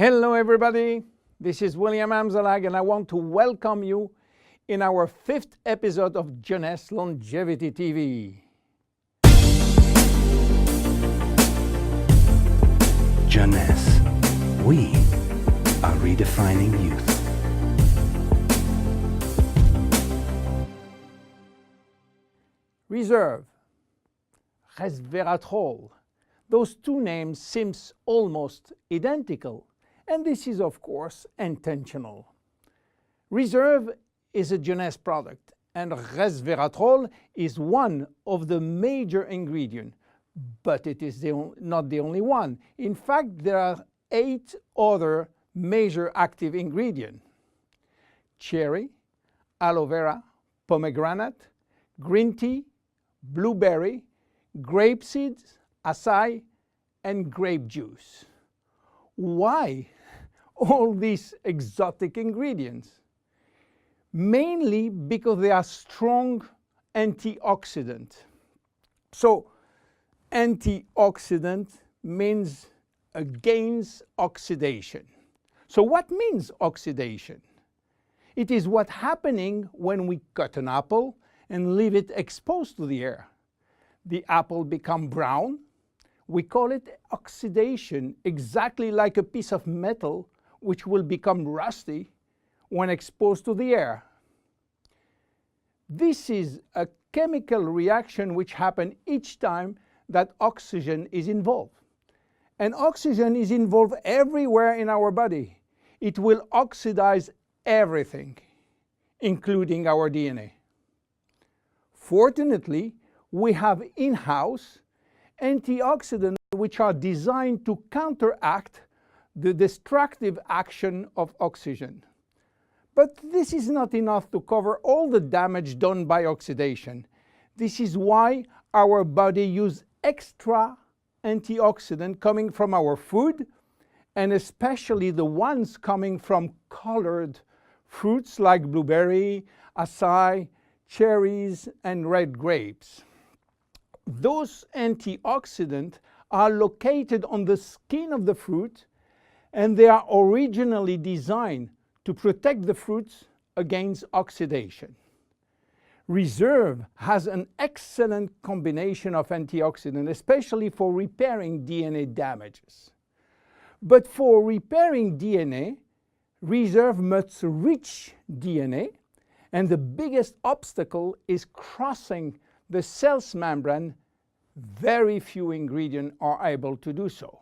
Hello everybody, this is William Amzalag and I want to welcome you in our 5th episode of Jeunesse Longevity TV. Jeunesse, we are redefining youth. Reserve, resveratrol. Those two names seem almost identical, and this is of course intentional. Reserve is a Jeunesse product, and resveratrol is one of the major ingredients, but it is not the only one. In fact, there are 8 other major active ingredients: cherry, aloe vera, pomegranate, green tea, blueberry, grape seeds, acai, and grape juice. Why all these exotic ingredients? Mainly because they are strong antioxidants. So, antioxidant means against oxidation. So what means oxidation? It is what's happening when we cut an apple and leave it exposed to the air. The apple becomes brown. We call it oxidation, exactly like a piece of metal which will become rusty when exposed to the air. This is a chemical reaction which happens each time that oxygen is involved. And oxygen is involved everywhere in our body. It will oxidize everything, including our DNA. Fortunately, we have in-house antioxidants which are designed to counteract the destructive action of oxygen. But this is not enough to cover all the damage done by oxidation. This is why our body uses extra antioxidants coming from our food, and especially the ones coming from colored fruits like blueberry, acai, cherries, and red grapes. Those antioxidants are located on the skin of the fruit, and they are originally designed to protect the fruits against oxidation. Reserve has an excellent combination of antioxidants, especially for repairing DNA damages. But for repairing DNA, Reserve must reach DNA, and the biggest obstacle is crossing the cell's membrane. Very few ingredients are able to do so.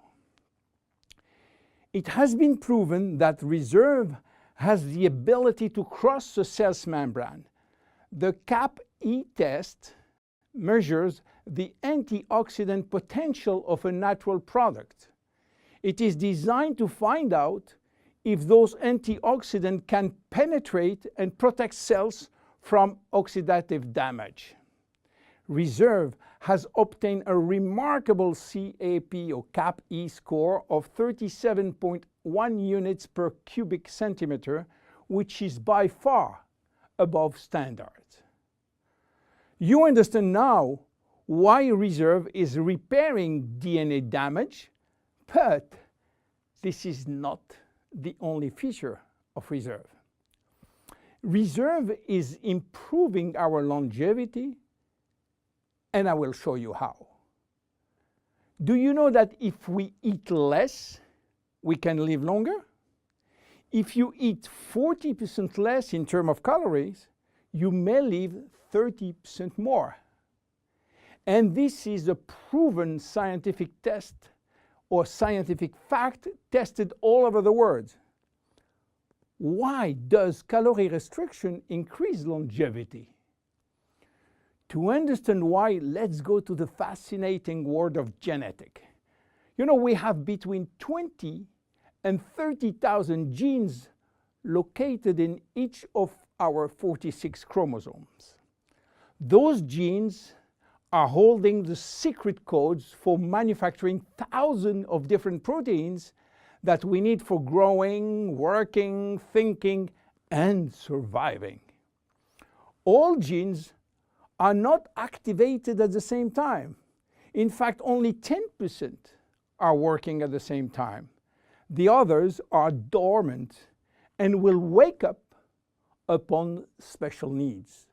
It has been proven that Reserve has the ability to cross the cell's membrane. The CAP-E test measures the antioxidant potential of a natural product. It is designed to find out if those antioxidants can penetrate and protect cells from oxidative damage. Reserve has obtained a remarkable CAP or CAP-E score of 37.1 units per cubic centimeter, which is by far above standards. You understand now why Reserve is repairing DNA damage, but this is not the only feature of Reserve. Reserve is improving our longevity, and I will show you how. Do you know that if we eat less, we can live longer? If you eat 40% less in terms of calories, you may live 30% more. And this is a proven scientific test or scientific fact tested all over the world. Why does calorie restriction increase longevity? To understand why, let's go to the fascinating world of genetics. You know, we have between 20 and 30,000 genes located in each of our 46 chromosomes. Those genes are holding the secret codes for manufacturing thousands of different proteins that we need for growing, working, thinking, and surviving. All genes are not activated at the same time. In fact, only 10% are working at the same time. The others are dormant and will wake up upon special needs.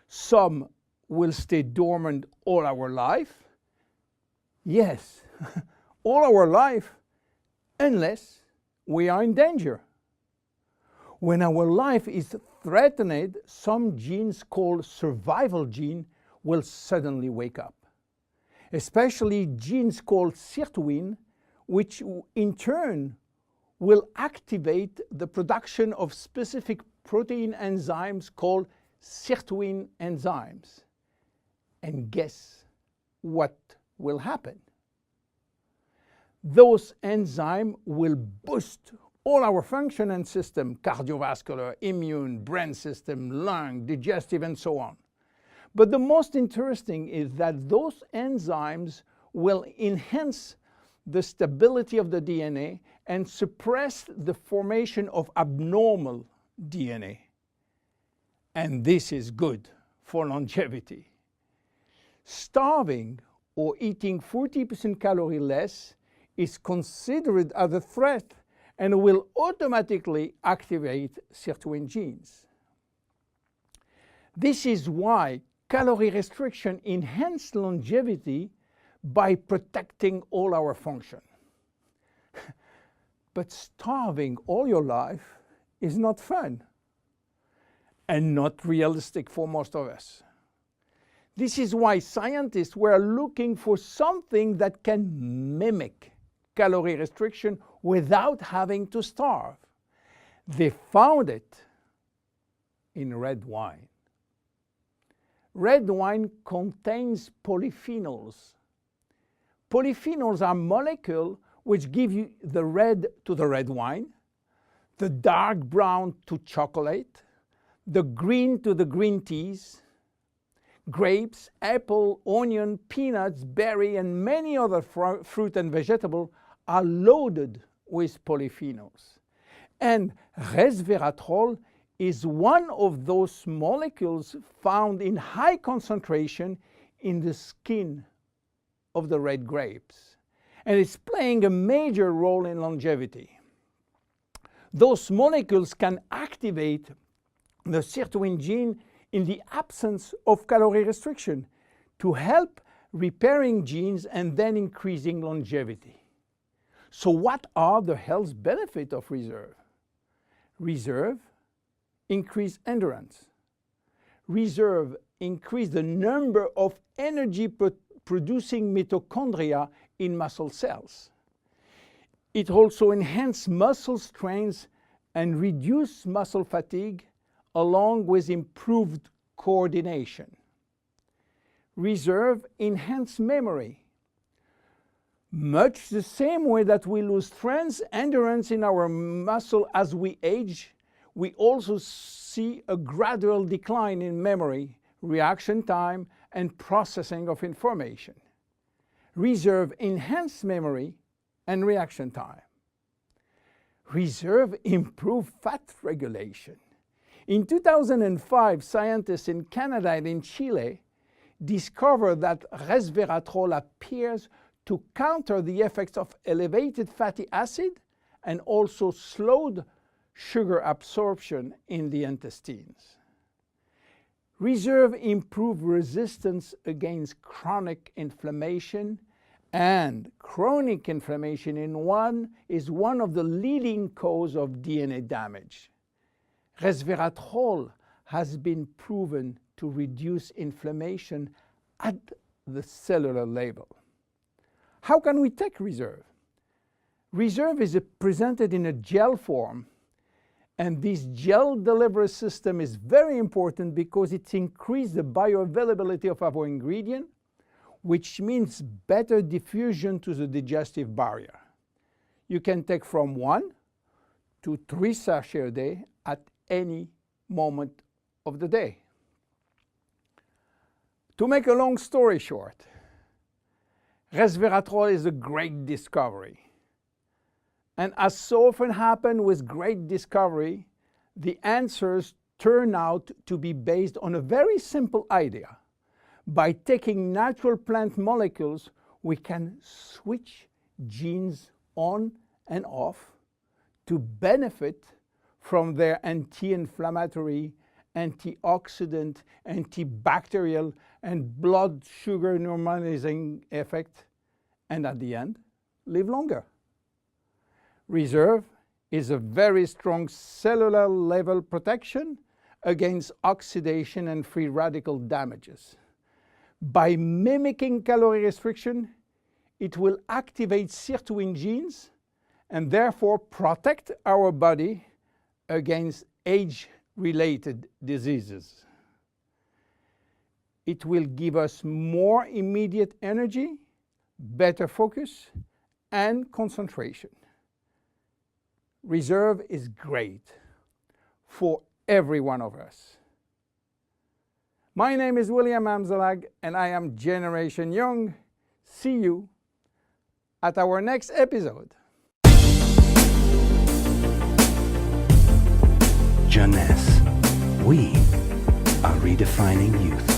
Some will stay dormant all our life. Yes, all our life, unless we are in danger. When our life is threatened, some genes called survival gene will suddenly wake up. Especially genes called sirtuin, which in turn will activate the production of specific protein enzymes called sirtuin enzymes. And guess what will happen? Those enzymes will boost all our function and system, cardiovascular, immune, brain system, lung, digestive, and so on. But the most interesting is that those enzymes will enhance the stability of the DNA and suppress the formation of abnormal DNA. And this is good for longevity. Starving or eating 40% calorie less is considered as a threat and will automatically activate sirtuin genes. This is why calorie restriction enhances longevity by protecting all our function. But starving all your life is not fun and not realistic for most of us. This is why scientists were looking for something that can mimic calorie restriction without having to starve. They found it in red wine. Red wine contains polyphenols. Polyphenols are molecules which give you the red to the red wine, the dark brown to chocolate, the green to the green teas. Grapes, apple, onion, peanuts, berry, and many other fruit and vegetables are loaded with polyphenols. And resveratrol is one of those molecules found in high concentration in the skin of the red grapes. And it's playing a major role in longevity. Those molecules can activate the sirtuin gene in the absence of calorie restriction to help repairing genes and then increasing longevity. So what are the health benefits of reserve? Reserve increase endurance. Reserve increase the number of energy producing mitochondria in muscle cells. It also enhances muscle strength and reduce muscle fatigue along with improved coordination. Reserve enhance memory. Much the same way that we lose strength, endurance in our muscle as we age, we also see a gradual decline in memory, reaction time, and processing of information. Reserve enhance memory and reaction time. Reserve improve fat regulation. In 2005, scientists in Canada and in Chile discovered that resveratrol appears to counter the effects of elevated fatty acid and also slowed sugar absorption in the intestines. Reserve improve resistance against chronic inflammation, and chronic inflammation is one of the leading causes of DNA damage. Resveratrol has been proven to reduce inflammation at the cellular level. How can we take reserve? Reserve is presented in a gel form, and this gel delivery system is very important because it increases the bioavailability of our ingredient, which means better diffusion to the digestive barrier. You can take from 1 to 3 sachets a day at any moment of the day. To make a long story short, resveratrol is a great discovery. And as so often happens with great discovery, the answers turn out to be based on a very simple idea. By taking natural plant molecules, we can switch genes on and off to benefit from their anti-inflammatory, antioxidant, antibacterial, and blood sugar normalizing effect, and at the end, live longer. Reserve is a very strong cellular level protection against oxidation and free radical damages. By mimicking calorie restriction, it will activate sirtuin genes and therefore protect our body against age-related diseases. It will give us more immediate energy, better focus, and concentration. Reserve is great for every one of us. My name is William Amzalag, and I am Generation Young. See you at our next episode. Jeunesse. We are redefining youth.